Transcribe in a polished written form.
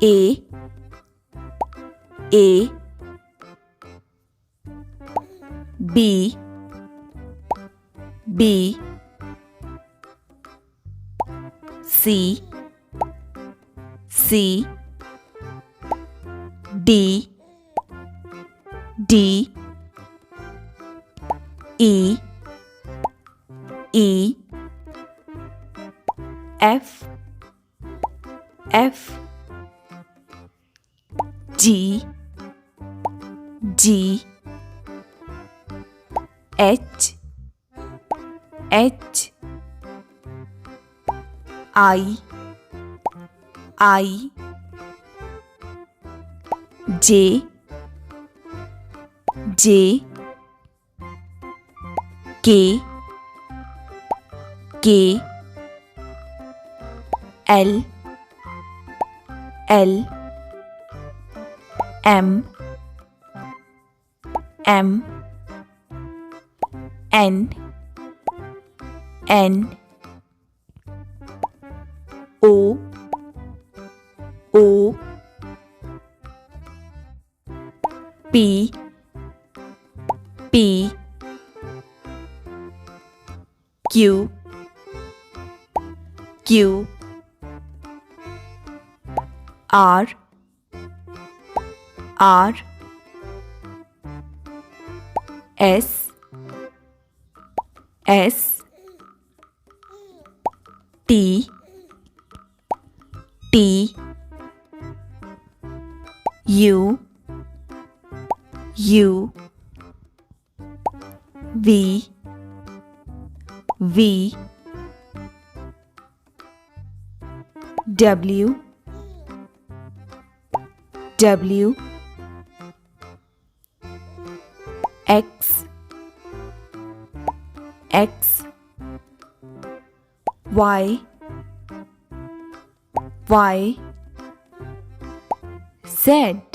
A B C D E F G H I J K L M N O P Q R S T U V W X Y Z